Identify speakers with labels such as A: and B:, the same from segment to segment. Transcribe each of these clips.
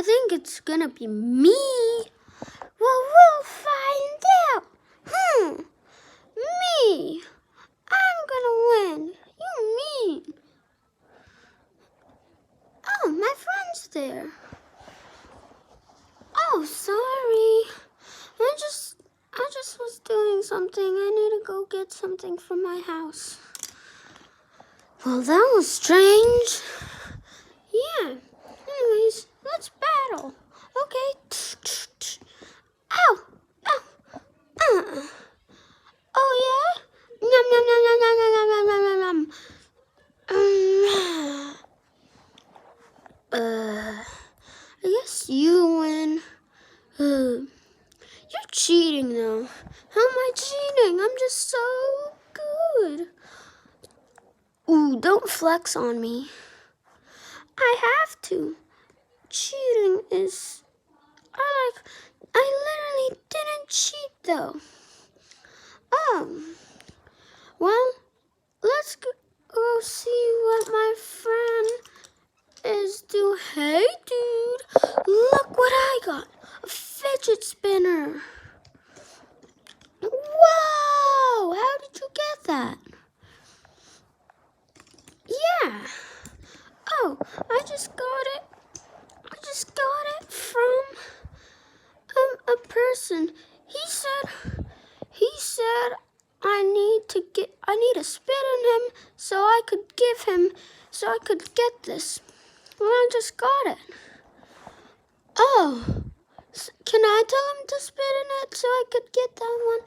A: I think it's gonna be me. Well, we'll find out. Me. I'm gonna win. You mean? Oh, my friend's there. Oh, sorry. I just was doing something. I need to go get something from my house. Well, that was strange. Yeah. Anyways, let's battle. Okay. Ow! Ow! Oh yeah? Nom nom nom nom nom nom nom nom nom nom. I guess you win. You're cheating though. How am I cheating? I'm just so good. Ooh, don't flex on me. I have to. Cheating is... I literally didn't cheat though. Well, let's go see what my friend is doing. Hey, dude, look what I got. A fidget spinner. Whoa, how did you get that? Yeah. Oh, I just got it from a person. He said I need to spit in him so I could get this. Well, I just got it. Oh, can I tell him to spit in it so I could get that one?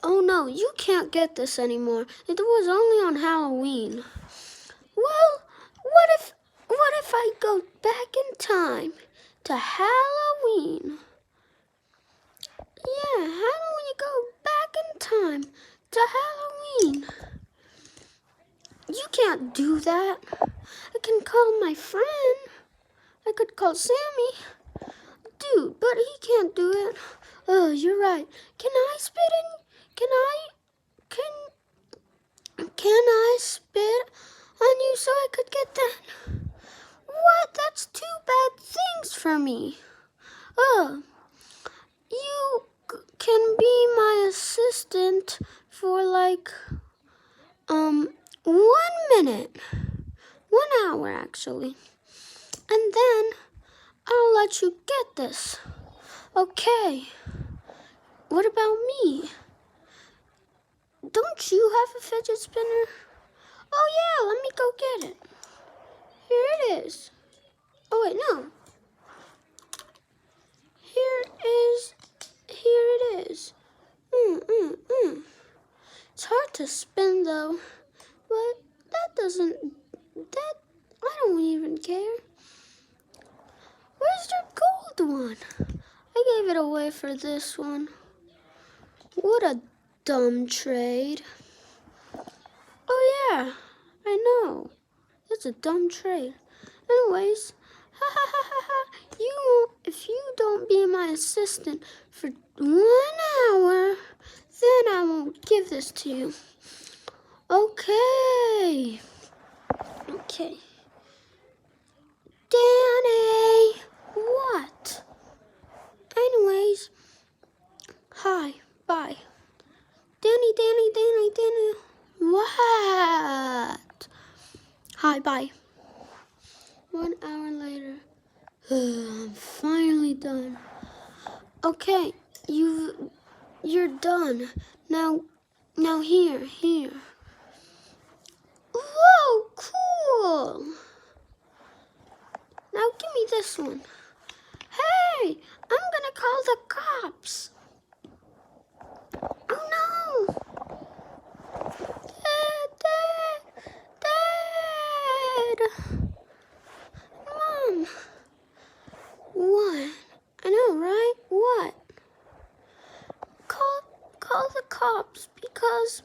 A: Oh no, you can't get this anymore. It was only on Halloween. Well, what if I go back in time to Halloween? Yeah, how do we go back in time to Halloween? You can't do that. I can call my friend. I could call Sammy. Dude, but he can't do it. Oh, you're right. Can I spit in? Can I spit on you so I could get that? What? That's two bad things for me. Oh, you can be my assistant for like 1 minute, 1 hour actually, and then I'll let you get this. Okay. What about me? Don't you have a fidget spinner? Oh yeah, let me go get it. Here it is. Oh wait, no. Here it is. It's hard to spin though, but I don't even care. Where's your gold one? I gave it away for this one. What a dumb trade. Oh yeah, I know. That's a dumb trade. Anyways, if you don't be my assistant for 1 hour, then I won't give this to you. Okay. Danny, what? Anyways, hi, bye. Danny. What? Hi, bye. 1 hour later. I'm finally done. Okay, you're done. Now here. Whoa, cool. Now give me this one. Hey, I'm gonna call the cops. Oh no. Dad. Mom. What? I know, right? What? Call the cops because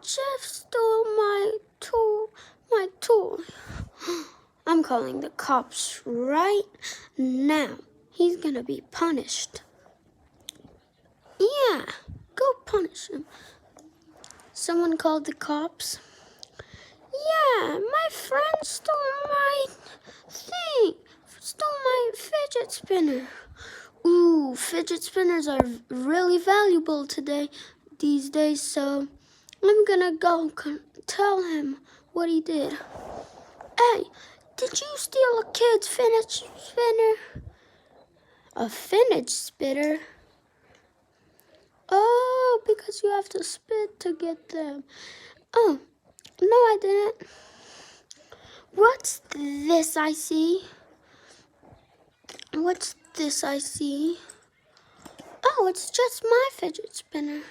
A: Jeff stole my tool. I'm calling the cops right now. He's gonna be punished. Yeah, go punish him. Someone called the cops. Yeah, my friend stole my stole my fidget spinner. Ooh, fidget spinners are really valuable these days, so I'm gonna go tell him what he did. Hey, did you steal a kid's fidget spinner? A fidget spinner? Oh, because you have to spit to get them. Oh, no, I didn't. What's this I see? What's this I see? Oh, it's just my fidget spinner.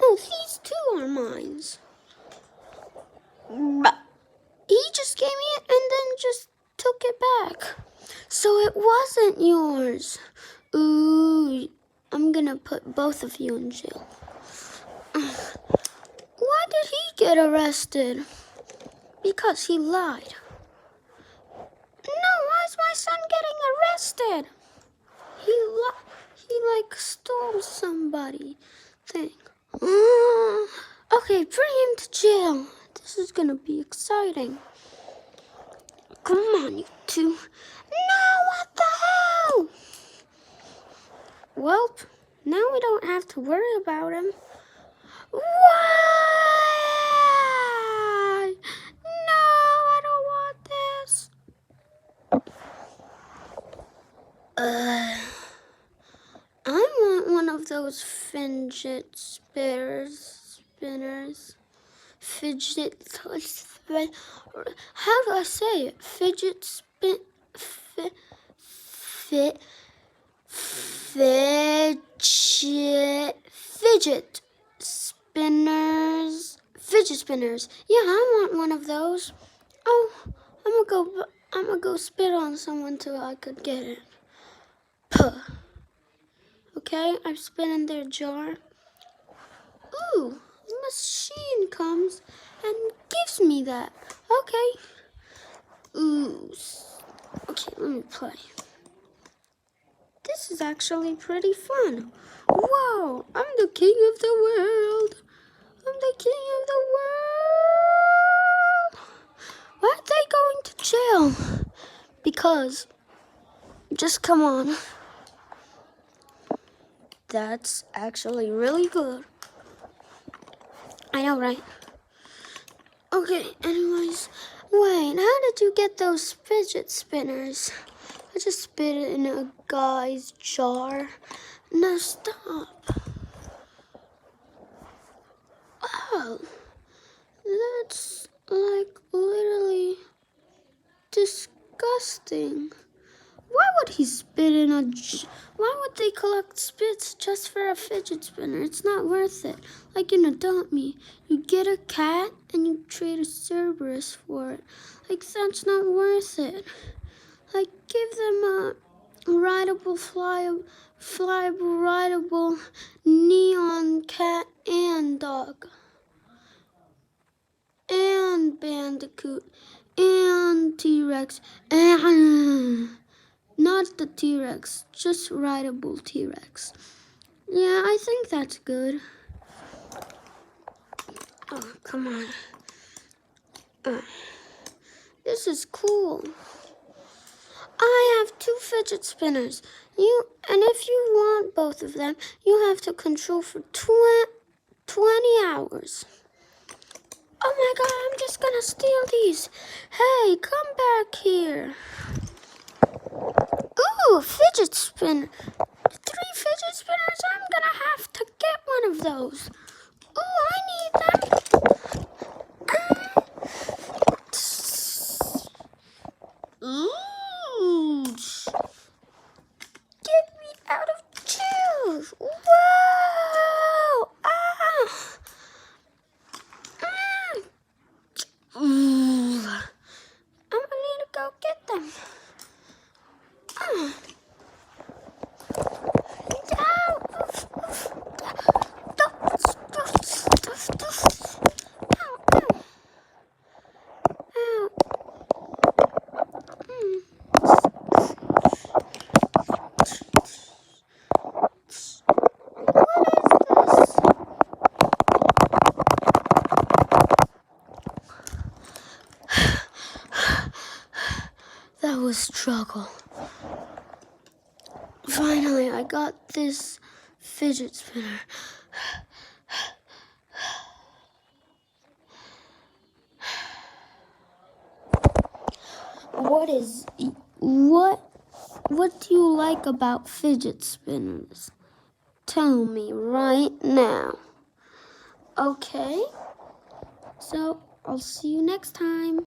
A: No, these two are mine. He just gave me it and then just took it back. So it wasn't yours. Ooh, I'm gonna put both of you in jail. Why did he get arrested? Because he lied. No, why is my son getting arrested? He stole somebody thing. Okay, bring him to jail. This is gonna be exciting. Come on, you two. No, what the hell? Well, now we don't have to worry about him. Why? No, I don't want this. I want one of those fidget spinners. How do I say it? Fidget spinners. Yeah, I want one of those. Oh, I'm gonna go spit on someone till I could get it. Puh. Okay, I've spit in their jar. Ooh, a machine comes and gives me that. Okay. Ooh. Okay, let me play. This is actually pretty fun. Whoa, I'm the king of the world. I'm the king of the world. Why are they going to jail? Because, just come on. That's actually really good. I know, right? Okay, anyways, wait, how did you get those fidget spinners? I just spit it in a guy's jar. No, stop. Oh, that's like literally disgusting. Why would he spit in a why would they collect spits just for a fidget spinner? It's not worth it. Like in Adopt Me, you get a cat and you trade a Cerberus for it. Like, that's not worth it. Like, give them a rideable, flyable, rideable neon cat and dog. And bandicoot. And T-Rex. And not the T-Rex, just rideable T-Rex. Yeah, I think that's good. Oh, come on. This is cool. I have 2 fidget spinners. And if you want both of them, you have to control for 20 hours. Oh my god, I'm just gonna steal these. Hey, come back here. Ooh, fidget spinner. 3 fidget spinners, I'm gonna have to get one of those. Ooh, I need them. Ooh. Get me out of jail. Whoa. Ooh. I'm gonna need to go get them. That was struggle. Finally, I got this fidget spinner. What do you like about fidget spinners? Tell me right now. Okay? So, I'll see you next time.